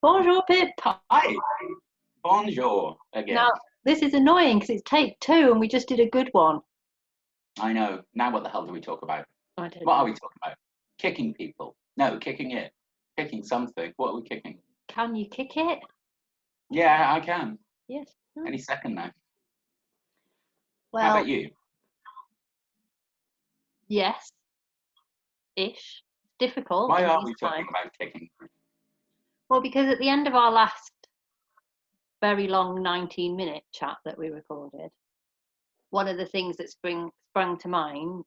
Bonjour, Pip. Hi, bonjour again. Now, this is annoying because it's take two and we just did a good one. I know. Now what the hell do we talk about? I don't What know. are we talking about? Kicking people. No, kicking it. Kicking something. What are we kicking? Can you kick it? Yeah, I can. Yes. No. Any second now. How Well, about you? yes. Ish. Difficult Why in are these we talking times. about kicking? Well, because at the end of our last very long 19-minute chat that we recorded, one of the things that sprung to mind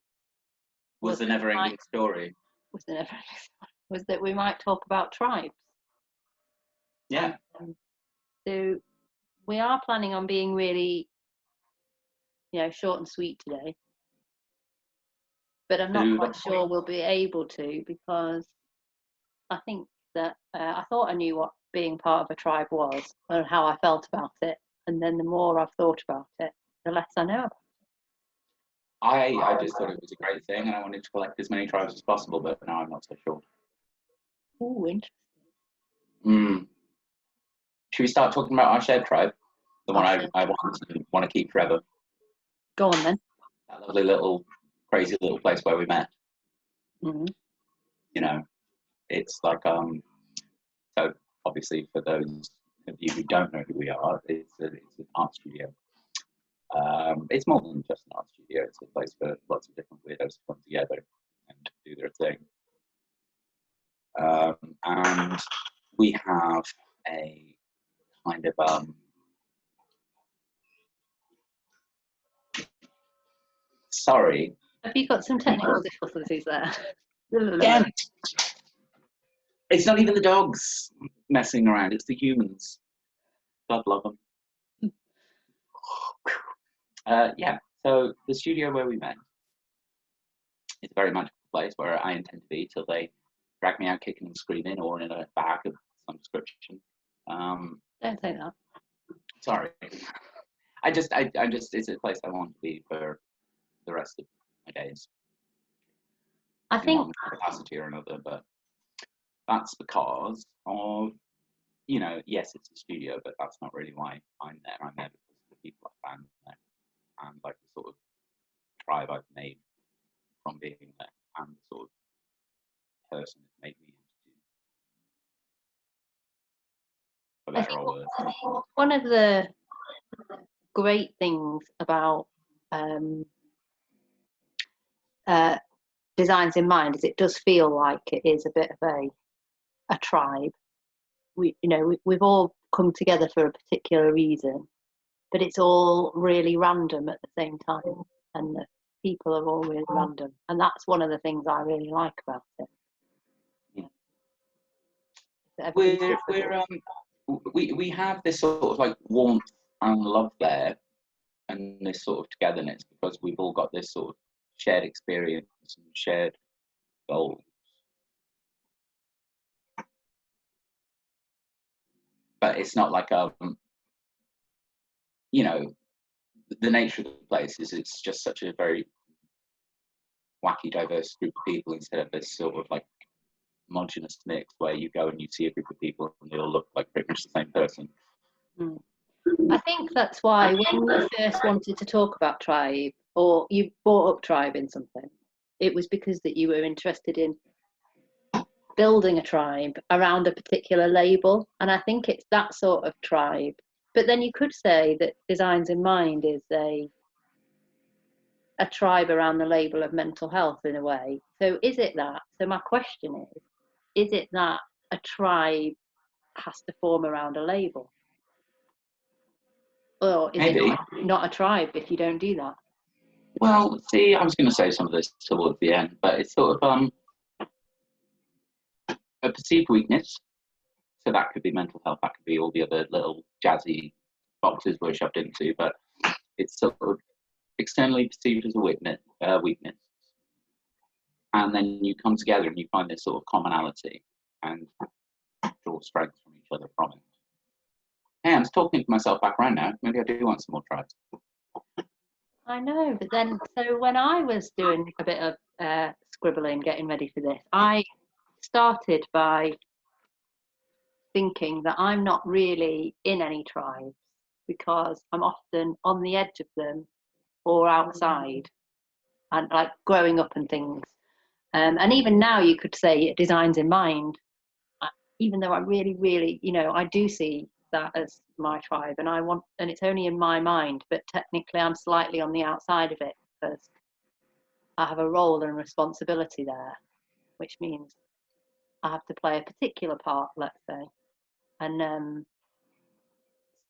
Was the never-ending story. was that we might talk about tribes. Yeah. So we are planning on being really, short and sweet today. But I'm not quite sure we'll be able to, because I think that I thought I knew what being part of a tribe was and how I felt about it. And then the more I've thought about it, the less I know about it. I just thought it was a great thing and I wanted to collect as many tribes as possible, but now I'm not so sure. Ooh, interesting. Should we start talking about our shared tribe? The one I want to keep forever. Go on then. That lovely crazy little place where we met. Mm-hmm. It's like so obviously for those of you who don't know who we are, it's an art studio. It's more than just an art studio. It's a place for lots of different weirdos to come together and do their thing. And we have a kind of sorry. Have you got some technical difficulties there? Again, it's not even the dogs messing around, it's the humans. God love them. Yeah, so the studio where we met is a very magical place where I intend to be till they drag me out kicking and screaming or in a bag of some description. Don't say that. Sorry. I just, it's a place I want to be for the rest of my days. I think in one capacity or another, but that's because of, yes, it's a studio, but that's not really why I'm there. I'm there because of the people I found there and like the sort of tribe I've made from being there and the sort of person that made me into, for better or worse. One of the great things about Designs in Mind is it does feel like it is a bit of a tribe. We've all come together for a particular reason, but it's all really random at the same time, and the people are all really random, and that's one of the things I really like about it. We have this sort of like warmth and love there, and this sort of togetherness because we've all got this sort of shared experience and shared goals. But it's not like the nature of the place is it's just such a very wacky, diverse group of people instead of this sort of like homogenous mix where you go and you see a group of people and they all look like pretty much the same person. I think that's why when you first wanted to talk about tribe, or you brought up tribe in something, it was because that you were interested in building a tribe around a particular label, and I think it's that sort of tribe. But then you could say that Designs in Mind is a tribe around the label of mental health in a way. So is it that? So my question is it that a tribe has to form around a label? Or is Maybe. it not a tribe if you don't do that? Well, see, I was going to say some of this towards the end, but it's sort of a perceived weakness. So that could be mental health, that could be all the other little jazzy boxes we're shoved into, but it's sort of externally perceived as a weakness. And then you come together and you find this sort of commonality and draw strength from each other from it. Hey, I'm talking to myself back around now. Maybe I do want some more tribes. I know, but then, so when I was doing a bit of scribbling, getting ready for this, I started by thinking that I'm not really in any tribes because I'm often on the edge of them or outside, and like growing up and things. And even now, you could say Designs in Mind, even though I really, really, I do see that as my tribe, and it's only in my mind, but technically I'm slightly on the outside of it because I have a role and responsibility there, which means I have to play a particular part, let's say. And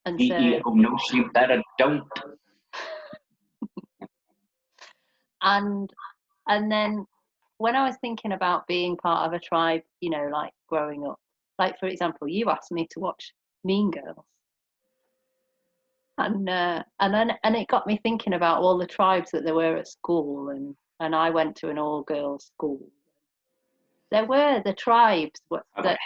CEO so, knows you better don't. and then when I was thinking about being part of a tribe, like growing up, like for example, you asked me to watch Mean Girls, and it got me thinking about all the tribes that there were at school, and I went to an all-girls school. There were the tribes that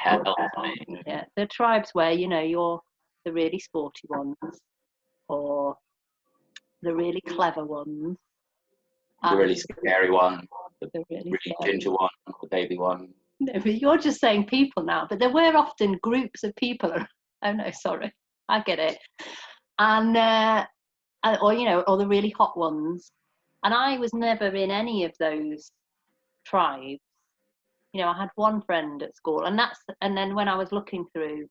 yeah, the tribes where you're the really sporty ones or the really clever ones, The really scary one, the really ginger one, the baby one. No, but you're just saying people now. But there were often groups of people. Oh no, sorry, I get it. And or the really hot ones. And I was never in any of those tribes. I had one friend at school, and then when I was looking through,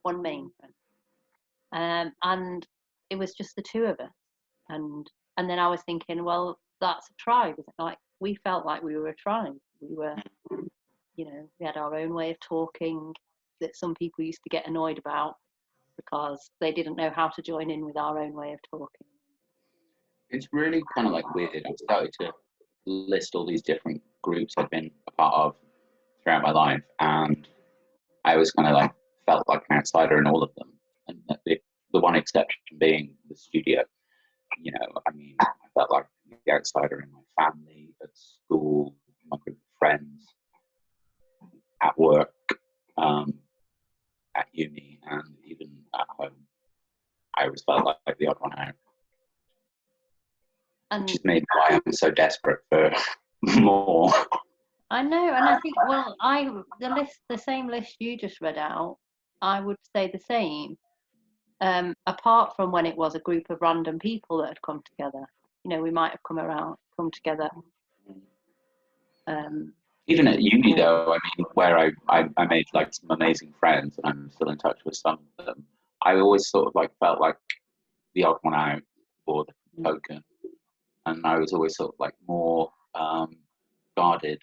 one main friend, and it was just the two of us. And then I was thinking, well, that's a tribe, isn't it? Like we felt like we were a tribe. We were. We had our own way of talking that some people used to get annoyed about because they didn't know how to join in with our own way of talking. It's really kind of like weird. I started to list all these different groups I've been a part of throughout my life, and I was kind of like felt like an outsider in all of them. And the one exception being the studio. I felt like the outsider in my family, at school, my group of friends, at work, at uni, and even at home. I always felt like the odd one out. Which is maybe why I'm so desperate for more. I know, and I think, well, the same list you just read out, I would say the same. Apart from when it was a group of random people that had come together, we might have come together. Even at uni, though, where I made like some amazing friends, and I'm still in touch with some of them. I always sort of like felt like the odd one out or the token, and I was always sort of like more guarded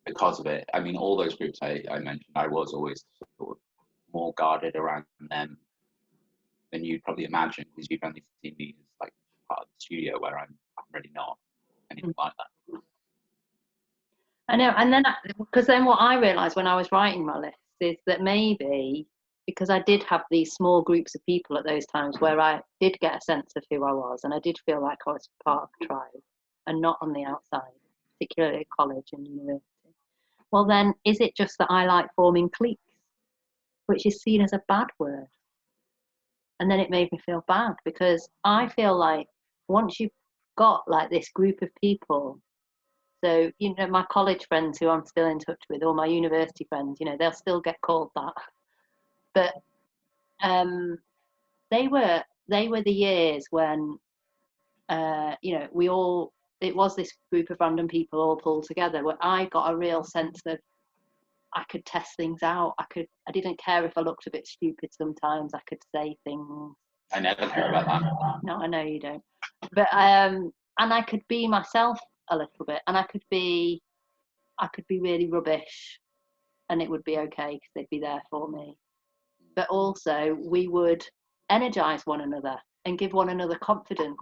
because of it. All those groups I mentioned, I was always sort of more guarded around them than you'd probably imagine, because you've only seen me as like part of the studio, where I'm really not anything like that. I know, and then because then what I realised when I was writing my list is that maybe because I did have these small groups of people at those times where I did get a sense of who I was, and I did feel like I was part of a tribe and not on the outside, particularly at college and university. Well, then, is it just that I like forming cliques, which is seen as a bad word? And then it made me feel bad, because I feel like once you've got like this group of people, so, my college friends who I'm still in touch with, or my university friends, they'll still get called that. But they were the years when, it was this group of random people all pulled together, where I got a real sense of I could test things out. I didn't care if I looked a bit stupid sometimes. I could say things. I never care about that. No, I know you don't. But and I could be myself a little bit, and I could be really rubbish, and it would be okay because they'd be there for me. But also we would energize one another and give one another confidence,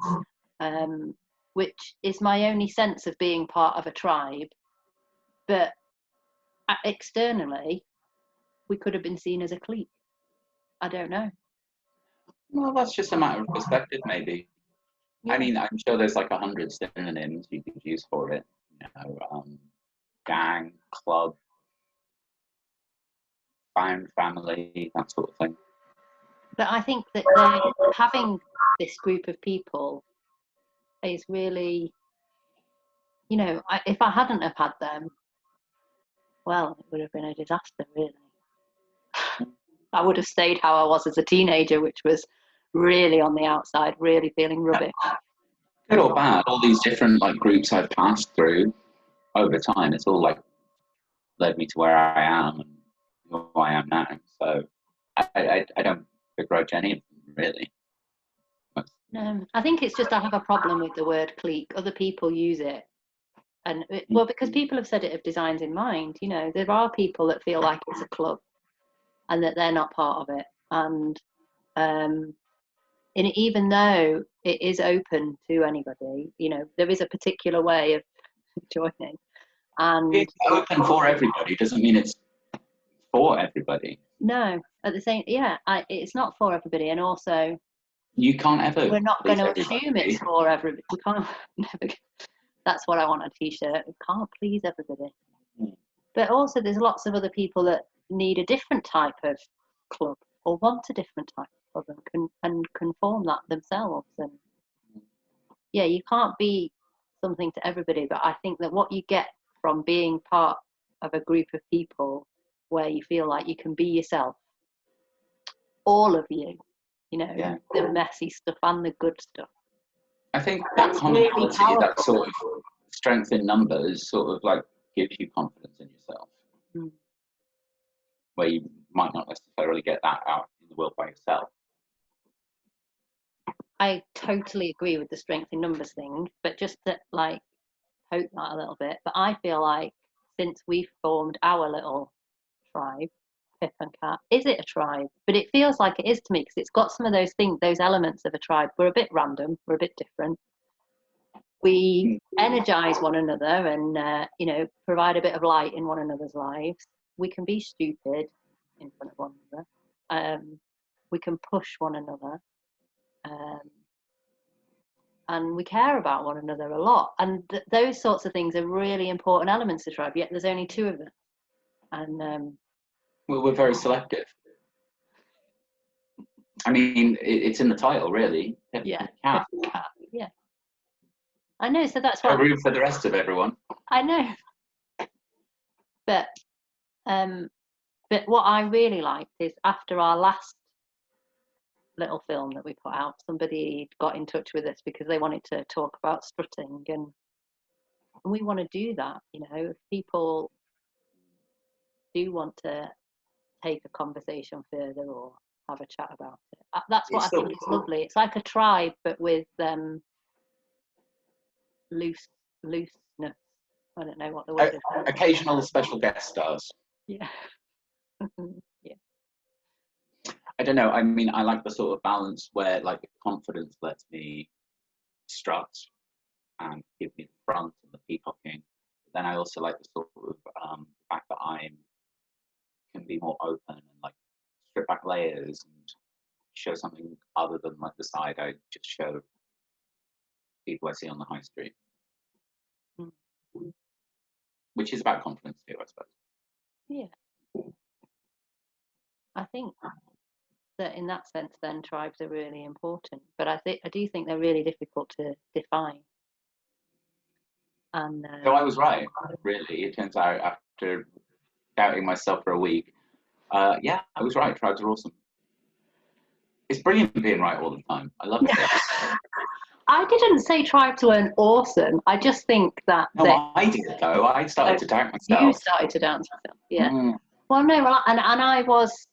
which is my only sense of being part of a tribe. But externally, we could have been seen as a clique. I don't know. Well, that's just a matter of perspective, maybe. Yeah. I'm sure there's like 100 synonyms you could use for it. Gang, club, found family, that sort of thing. But I think that having this group of people is really, if I hadn't have had them, well, it would have been a disaster, really. I would have stayed how I was as a teenager, which was really on the outside, really feeling rubbish. Good or bad, all these different like groups I've passed through over time, it's all like led me to where I am and who I am now. So I don't begrudge any of them really. No, I think it's just I have a problem with the word clique. Other people use it, and well, because people have said it of designs in mind. You know, there are people that feel like it's a club, and that they're not part of it. And even though it is open to anybody, you know, there is a particular way of joining. And it's open for everybody doesn't mean it's for everybody. No, at the same, it's not for everybody, and also you can't ever. We're not going to assume it's for everybody. We can't. Never, that's what I want on a t-shirt. We can't please everybody. But also, there's lots of other people that need a different type of club or want a different type of club and can form that themselves. And yeah, you can't be something to everybody. But I think that what you get from being part of a group of people where you feel like you can be yourself, all of you, you know, the messy stuff and the good stuff. I think that commonality, that sort of strength in numbers, sort of like gives you confidence in yourself, where you might not necessarily get that out in the world by yourself. I totally agree with the strength in numbers thing, but just to like poke that a little bit. But I feel like since we've formed our little tribe, Pip and Cat, is it a tribe? But it feels like it is to me because it's got some of those things, those elements of a tribe. We're a bit random, we're a bit different. We energize one another and you know, provide a bit of light in one another's lives. We can be stupid in front of one another. We can push one another. And we care about one another a lot. And those sorts of things are really important elements of tribe, yet there's only two of them. And well, we're very selective. I mean, it's in the title, really. Yeah. Cat. Yeah. I know, so that's what... No room for the rest of everyone. I know. But what I really liked is after our last little film that we put out, somebody got in touch with us because they wanted to talk about strutting, and we want to do that. You know, if people do want to take a conversation further or have a chat about it, that's what I think is lovely. It's like a tribe, but with looseness. I don't know what the word is. Occasional special guest stars. Yeah. Yeah. I don't know. I mean, I like the sort of balance where, like, confidence lets me strut and give me the front and the peacocking. But then I also like the sort of fact that I can be more open and like strip back layers and show something other than like the side I just show people I see on the high street, which is about confidence too, I suppose. Yeah. I think that in that sense, then tribes are really important, but I do think they're really difficult to define. And so I was right, really. It turns out after doubting myself for a week, yeah, I was right. Tribes are awesome. It's brilliant being right all the time. I love it. I didn't say tribes weren't awesome. I just think that... No, I did though. I started to doubt myself. You started to doubt yourself, yeah. Well, no, and I was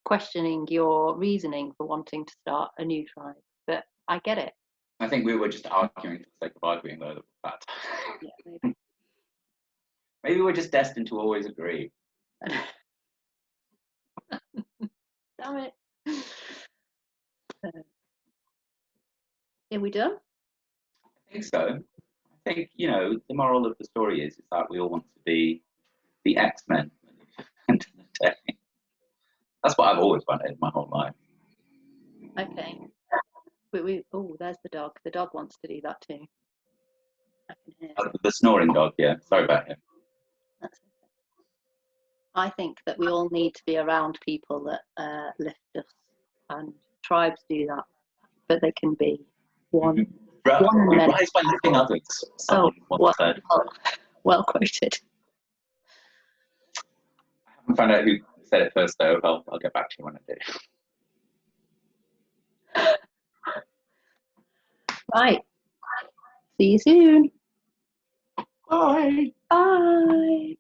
questioning your reasoning for wanting to start a new tribe, but I get it. I think we were just arguing for the sake of arguing, though. That. Yeah, maybe. Maybe we're just destined to always agree. Damn it. Are we done? I think so. I think, you know, the moral of the story is that we all want to be the X-Men at the end of the day. That's what I've always wanted my whole life. Okay. Oh, there's the dog. The dog wants to do that too. I can hear. The snoring dog, yeah. Sorry about him. That's okay. I think that we all need to be around people that lift us, and tribes do that, but they can be one. We rise by lifting others. Someone once said. Well quoted. I haven't found out who said it first, though. I'll get back to you when I do. Right. See you soon. Bye. Bye.